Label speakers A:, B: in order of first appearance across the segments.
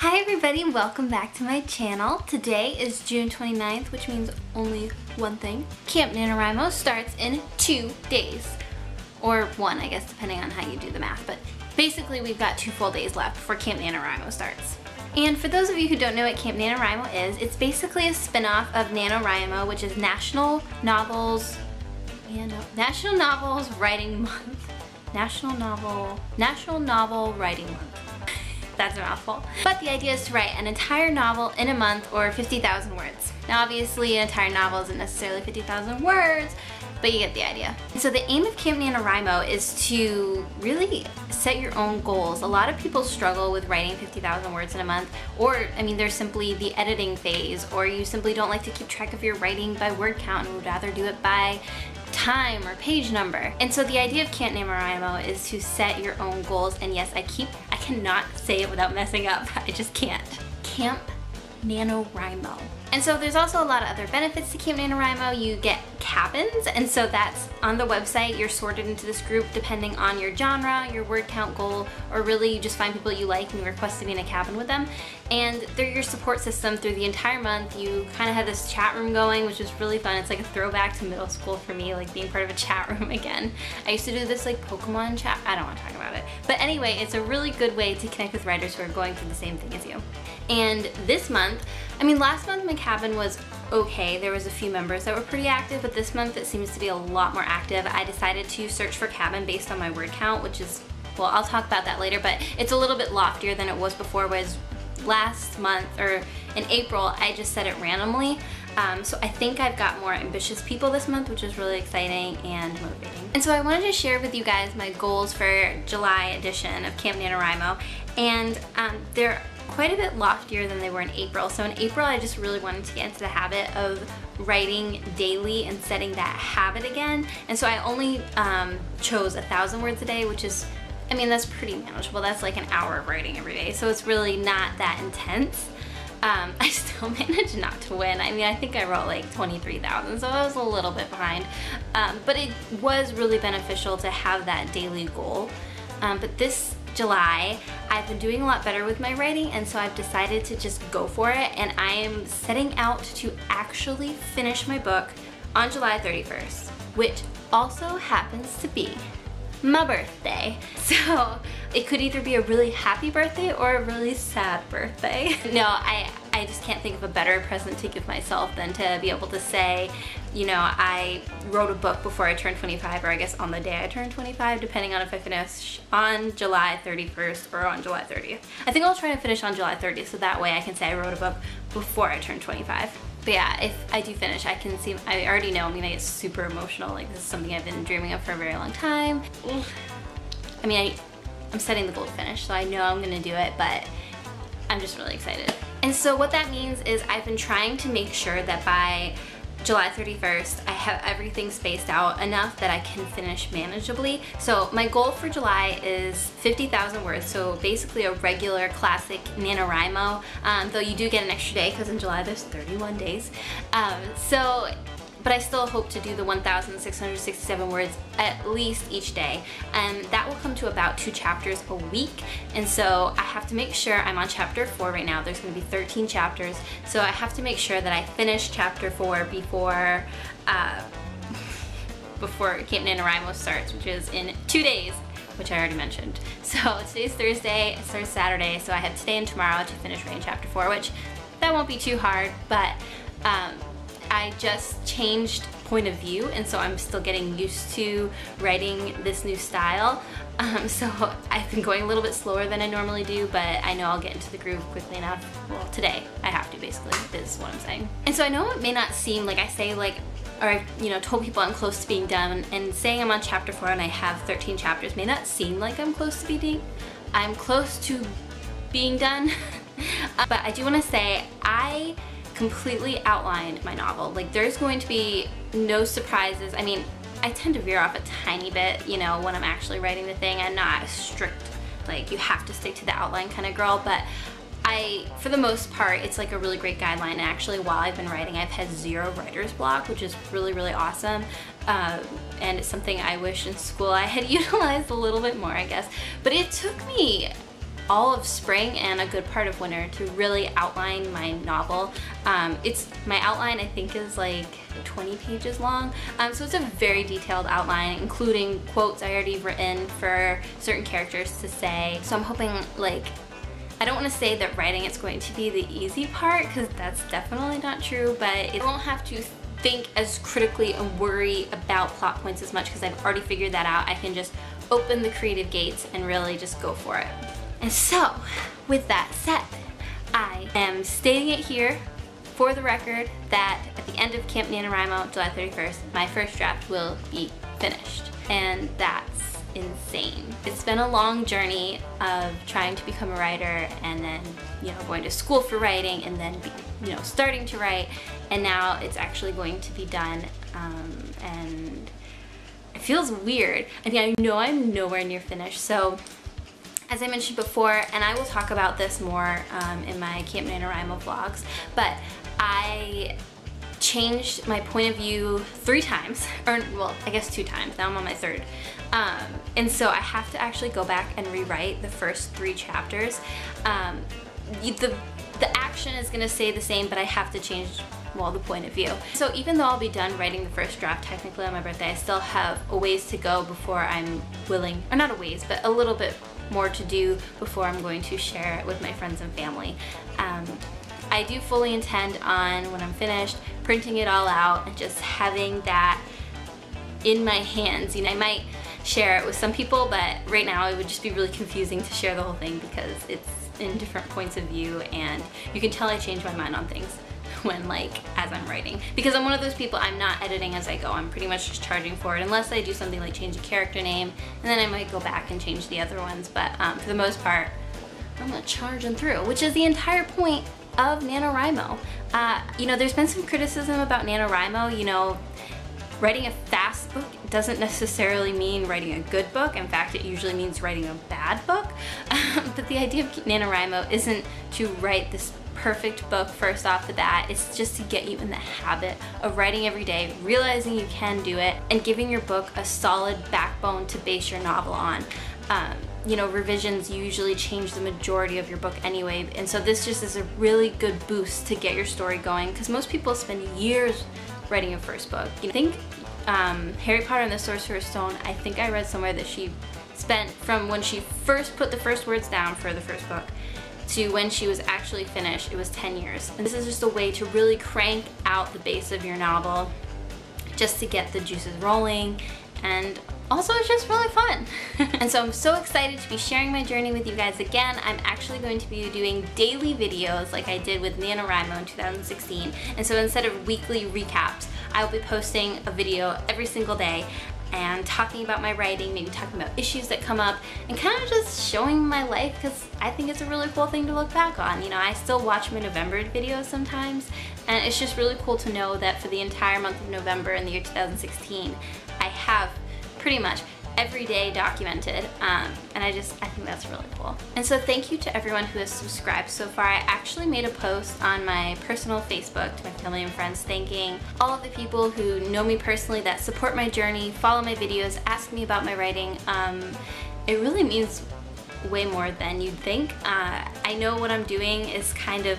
A: Hi everybody, welcome back to my channel. Today is June 29th, which means only one thing. Camp NaNoWriMo starts in 2 days. Or 1, I guess, depending on how you do the math. But basically we've got 2 full days left before Camp NaNoWriMo starts. And for those of you who don't know what Camp NaNoWriMo is, it's basically a spin-off of NaNoWriMo, which is National Novels Writing Month. National Novel Writing Month. That's a mouthful. But the idea is to write an entire novel in a month or 50,000 words. Now obviously an entire novel isn't necessarily 50,000 words, but you get the idea. So the aim of Camp NaNoWriMo is to really set your own goals. A lot of people struggle with writing 50,000 words in a month, or I mean there's simply the editing phase, or you simply don't like to keep track of your writing by word count and would rather do it by time or page number. And so the idea of Camp NaNoWriMo is to set your own goals, and yes, I cannot say it without messing up. I just can't. Camp NaNoWriMo. And so there's also a lot of other benefits to Camp NaNoWriMo. You get cabins, and so that's on the website. You're sorted into this group depending on your genre, your word count goal, or really you just find people you like and you request to be in a cabin with them. And they're your support system through the entire month. You kind of have this chat room going, which is really fun. It's like a throwback to middle school for me, like being part of a chat room again. I used to do this like Pokemon chat. I don't want to talk about it. But anyway, it's a really good way to connect with writers who are going through the same thing as you. And this month, I mean last month my cabin was okay. There was a few members that were pretty active, but this month it seems to be a lot more active. I decided to search for cabin based on my word count, which is, well, I'll talk about that later, but it's a little bit loftier than it was before, whereas last month, or in April, I just set it randomly. So I think I've got more ambitious people this month, which is really exciting and motivating. And so I wanted to share with you guys my goals for July edition of Camp NaNoWriMo, and they're quite a bit loftier than they were in April. So in April, I just really wanted to get into the habit of writing daily and setting that habit again. And so I only chose 1,000 words a day, which is, I mean, that's pretty manageable. That's like an hour of writing every day. So it's really not that intense. I still managed not to win. I mean, I think I wrote like 23,000, so I was a little bit behind. But it was really beneficial to have that daily goal. But this July, I've been doing a lot better with my writing, and so I've decided to just go for it, and I am setting out to actually finish my book on July 31st, which also happens to be my birthday. So it could either be a really happy birthday or a really sad birthday. No, I just can't think of a better present to give myself than to be able to say, you know, I wrote a book before I turned 25, or I guess on the day I turned 25, depending on if I finish on July 31st or on July 30th. I think I'll try to finish on July 30th, so that way I can say I wrote a book before I turned 25. But yeah, if I do finish, I already know I'm gonna get super emotional. Like, this is something I've been dreaming of for a very long time. I mean, I'm setting the goal to finish, so I know I'm gonna do it, but I'm just really excited. And so what that means is I've been trying to make sure that by July 31st, I have everything spaced out enough that I can finish manageably. So my goal for July is 50,000 words, so basically a regular classic NaNoWriMo, though you do get an extra day because in July there's 31 days. But I still hope to do the 1,667 words at least each day, and that will come to about 2 chapters a week. And so I have to make sure I'm on chapter 4 right now. There's going to be 13 chapters, so I have to make sure that I finish chapter 4 before Camp NaNoWriMo starts, which is in 2 days, which I already mentioned. So today's Thursday, it starts Saturday, so I have today and tomorrow to finish writing chapter 4, which that won't be too hard, but I just changed point of view, and so I'm still getting used to writing this new style. So I've been going a little bit slower than I normally do, but I know I'll get into the groove quickly enough. Well, today I have to, basically, is what I'm saying. And so I know it may not seem like I say like, or I've, you know, told people I'm close to being done, and saying I'm on chapter 4 and I have 13 chapters may not seem like I'm close to I'm close to being done. But I do want to say I completely outlined my novel. Like, there's going to be no surprises. I mean, I tend to veer off a tiny bit, you know, when I'm actually writing the thing. I'm not strict, like, you have to stick to the outline kind of girl, but for the most part, it's like a really great guideline. And actually, while I've been writing, I've had 0 writer's block, which is really, really awesome. And it's something I wish in school I had utilized a little bit more, I guess. But it took me all of spring and a good part of winter to really outline my novel. My outline I think is like 20 pages long, so it's a very detailed outline, including quotes I already written for certain characters to say. So I'm hoping, like, I don't want to say that writing it's going to be the easy part, because that's definitely not true, but I won't have to think as critically and worry about plot points as much because I've already figured that out. I can just open the creative gates and really just go for it. And so, with that said, I am stating it here for the record that at the end of Camp NaNoWriMo, July 31st, my first draft will be finished. And that's insane. It's been a long journey of trying to become a writer and then, going to school for writing and then, starting to write, and now it's actually going to be done, and it feels weird. I mean, I know I'm nowhere near finished, so as I mentioned before, and I will talk about this more in my Camp NaNoWriMo vlogs, but I changed my point of view 3 times, or well, I guess 2 times, now I'm on my 3rd. And so I have to actually go back and rewrite the first 3 chapters. The action is gonna stay the same, but I have to change, well, the point of view. So even though I'll be done writing the first draft technically on my birthday, I still have a ways to go before I'm willing, or not a ways, but a little bit more to do before I'm going to share it with my friends and family. I do fully intend on, when I'm finished, printing it all out and just having that in my hands. I might share it with some people, but right now it would just be really confusing to share the whole thing because it's in different points of view, and you can tell I change my mind on things when, as I'm writing. Because I'm one of those people, I'm not editing as I go. I'm pretty much just charging for it, unless I do something like change a character name, and then I might go back and change the other ones. But for the most part, I'm gonna charge them through, which is the entire point of NaNoWriMo. There's been some criticism about NaNoWriMo. Writing a fast book doesn't necessarily mean writing a good book. In fact, it usually means writing a bad book. But the idea of NaNoWriMo isn't to write this perfect book first off the bat. It's just to get you in the habit of writing every day, realizing you can do it, and giving your book a solid backbone to base your novel on. Revisions usually change the majority of your book anyway, and so this just is a really good boost to get your story going, because most people spend years writing a first book. I think Harry Potter and the Sorcerer's Stone, I think I read somewhere that she spent from when she first put the first words down for the first book to when she was actually finished, it was 10 years. And this is just a way to really crank out the base of your novel just to get the juices rolling, and also it's just really fun. And so I'm so excited to be sharing my journey with you guys again. I'm actually going to be doing daily videos like I did with NaNoWriMo in 2016. And so instead of weekly recaps, I will be posting a video every single day and talking about my writing, maybe talking about issues that come up, and kind of just showing my life, because I think it's a really cool thing to look back on. I still watch my November videos sometimes, and it's just really cool to know that for the entire month of November in the year 2016, I have pretty much every day documented, and I think that's really cool. And so thank you to everyone who has subscribed so far. I actually made a post on my personal Facebook to my family and friends thanking all of the people who know me personally, that support my journey, follow my videos, ask me about my writing. It really means way more than you'd think. I know what I'm doing is kind of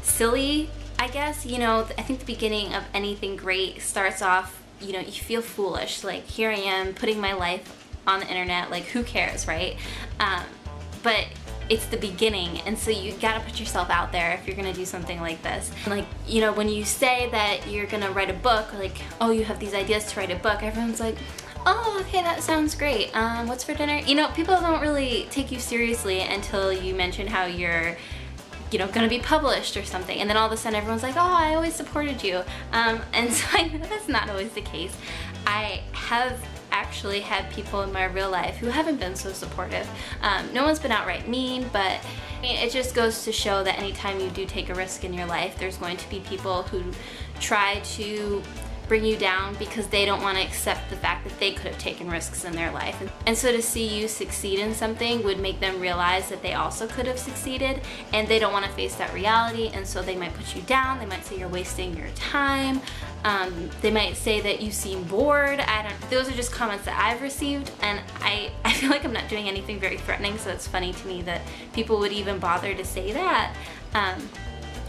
A: silly, I guess. I think the beginning of anything great starts off, you feel foolish, like here I am putting my life on the internet, like who cares, right? But it's the beginning, and so you gotta put yourself out there if you're gonna do something like this. Like, when you say that you're gonna write a book, like, oh, you have these ideas to write a book, everyone's like, oh, okay, that sounds great. What's for dinner? People don't really take you seriously until you mention how you're gonna be published or something, and then all of a sudden everyone's like, oh, I always supported you. And so I know that's not always the case. I have actually had people in my real life who haven't been so supportive. No one's been outright mean, but it just goes to show that anytime you do take a risk in your life, there's going to be people who try to bring you down because they don't want to accept the fact that they could have taken risks in their life. And so to see you succeed in something would make them realize that they also could have succeeded, and they don't want to face that reality, and so they might put you down. They might say you're wasting your time. They might say that you seem bored. Those are just comments that I've received, and I feel like I'm not doing anything very threatening, so it's funny to me that people would even bother to say that.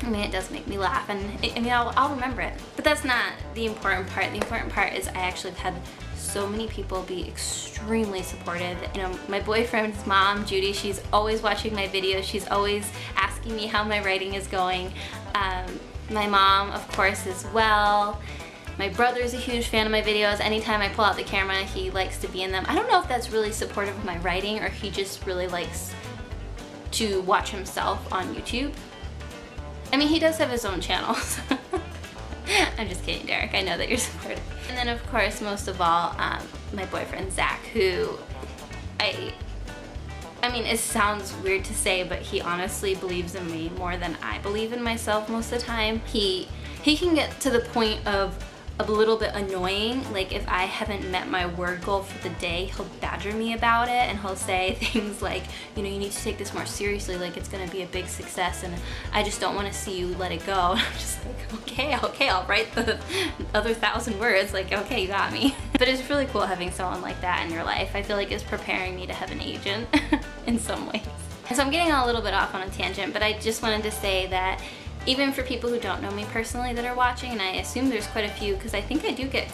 A: I mean, it does make me laugh, and I mean, I'll remember it. But that's not the important part. The important part is I actually have had so many people be extremely supportive. You know, my boyfriend's mom, Judy, she's always watching my videos. She's always asking me how my writing is going. My mom, of course, as well. My brother's a huge fan of my videos. Anytime I pull out the camera, he likes to be in them. I don't know if that's really supportive of my writing, or he just really likes to watch himself on YouTube. I mean, he does have his own channels. I'm just kidding, Derek. I know that you're supportive. And then, of course, most of all, my boyfriend, Zach, who I mean, it sounds weird to say, but he honestly believes in me more than I believe in myself most of the time. He can get to the point of a little bit annoying. Like, if I haven't met my word goal for the day, he'll badger me about it, and he'll say things like, you know, you need to take this more seriously, like it's gonna be a big success, and I just don't want to see you let it go. And I'm just like, okay, I'll write the other 1,000 words, like, okay, you got me. But it's really cool having someone like that in your life. I feel like it's preparing me to have an agent in some ways. And so I'm getting a little bit off on a tangent, but I just wanted to say that even for people who don't know me personally that are watching, and I assume there's quite a few, because I think I do get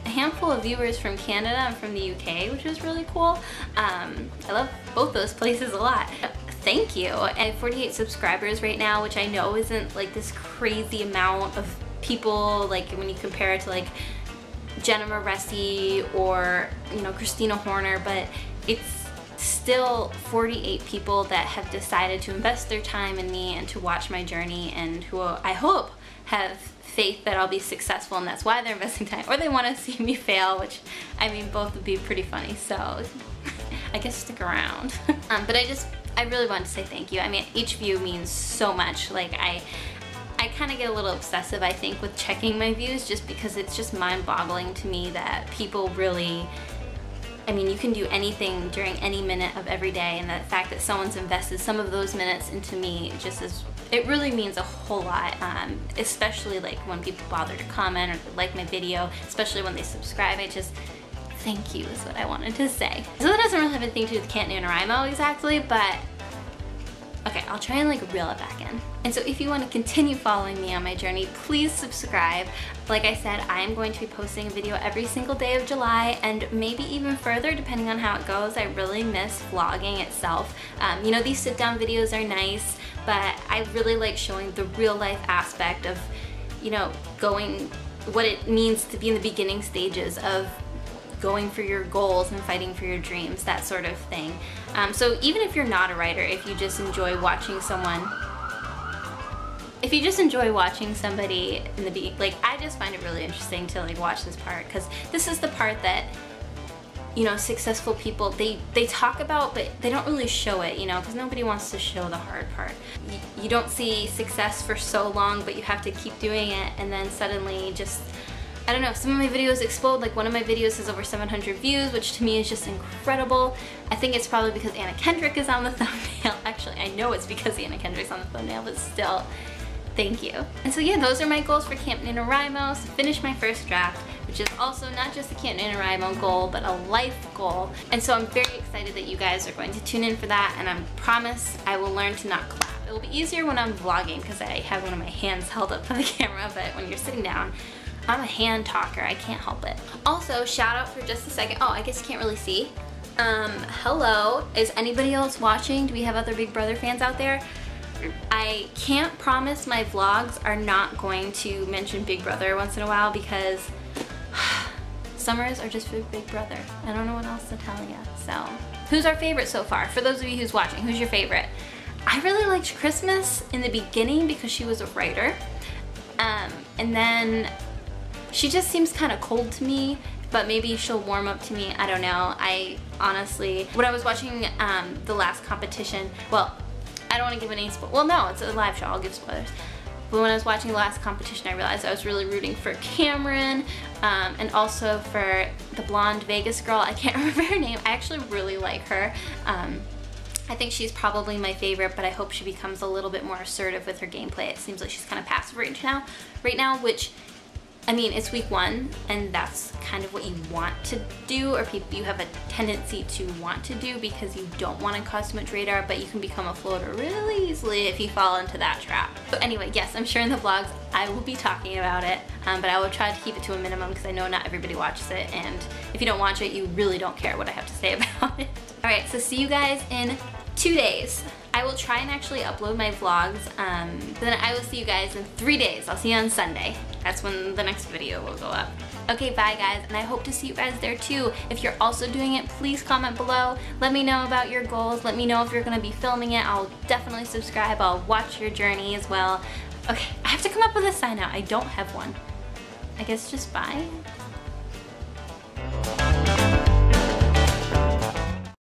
A: a handful of viewers from Canada and from the UK, which is really cool. I love both those places a lot. Thank you. I have 48 subscribers right now, which I know isn't like this crazy amount of people, like when you compare it to like Jenna Maressi or, you know, Christina Horner, but it's still 48 people that have decided to invest their time in me and to watch my journey, and who I hope have faith that I'll be successful, and that's why they're investing time, or they want to see me fail, which I mean, both would be pretty funny, so I guess stick around. But I really want to say thank you. I mean, each view means so much. Like, I kind of get a little obsessive, I think, with checking my views, just because it's just mind-boggling to me that people really, I mean, you can do anything during any minute of every day, and the fact that someone's invested some of those minutes into me just is, it really means a whole lot, especially like when people bother to comment or like my video, especially when they subscribe. Thank you is what I wanted to say. So that doesn't really have anything to do with Can't NaNoWriMo exactly, but okay, I'll try and like reel it back in. And so if you want to continue following me on my journey, please subscribe. Like I said, I am going to be posting a video every single day of July, and maybe even further depending on how it goes. I really miss vlogging itself. You know, these sit-down videos are nice, but I really like showing the real life aspect of, you know, what it means to be in the beginning stages of going for your goals and fighting for your dreams, that sort of thing. So even if you're not a writer, if you just enjoy watching somebody in the beginning, like, I just find it really interesting to like watch this part, because this is the part that, you know, successful people, they talk about, but they don't really show it, you know, because nobody wants to show the hard part. You don't see success for so long, but you have to keep doing it, and then suddenly just, I don't know, some of my videos explode. Like, one of my videos has over 700 views, which to me is just incredible. I think it's probably because Anna Kendrick is on the thumbnail. Actually, I know it's because Anna Kendrick's on the thumbnail, but still, thank you. And so yeah, those are my goals for Camp NaNoWriMo. So finish my first draft, which is also not just a Camp NaNoWriMo goal, but a life goal. And so I'm very excited that you guys are going to tune in for that, and I promise I will learn to not clap. It will be easier when I'm vlogging because I have one of my hands held up for the camera, but when you're sitting down, I'm a hand talker, I can't help it. Also, shout out for just a second. Oh, I guess you can't really see. Hello, is anybody else watching? Do we have other Big Brother fans out there? I can't promise my vlogs are not going to mention Big Brother once in a while, because summers are just for Big Brother. I don't know what else to tell you. So, who's our favorite so far? For those of you who's watching, who's your favorite? I really liked Christmas in the beginning because she was a writer. And then she just seems kind of cold to me, but maybe she'll warm up to me. I don't know. I honestly, when I was watching the last competition, well, I don't want to give any well, no, it's a live show, I'll give spoilers. But when I was watching the last competition, I realized I was really rooting for Cameron, and also for the blonde Vegas girl. I can't remember her name. I actually really like her. I think she's probably my favorite, but I hope she becomes a little bit more assertive with her gameplay. It seems like she's kind of passive right now, which, I mean, it's week 1, and that's kind of what you want to do, or you have a tendency to want to do, because you don't want to cause too much radar, but you can become a floater really easily if you fall into that trap. But anyway, yes, I'm sure in the vlogs I will be talking about it, but I will try to keep it to a minimum because I know not everybody watches it, and if you don't watch it, you really don't care what I have to say about it. Alright, so see you guys in 2 days. I will try and actually upload my vlogs, then I will see you guys in 3 days. I'll see you on Sunday. That's when the next video will go up. Okay, bye guys, and I hope to see you guys there too. If you're also doing it, please comment below. Let me know about your goals. Let me know if you're gonna be filming it. I'll definitely subscribe. I'll watch your journey as well. Okay, I have to come up with a sign out. I don't have one. I guess just bye.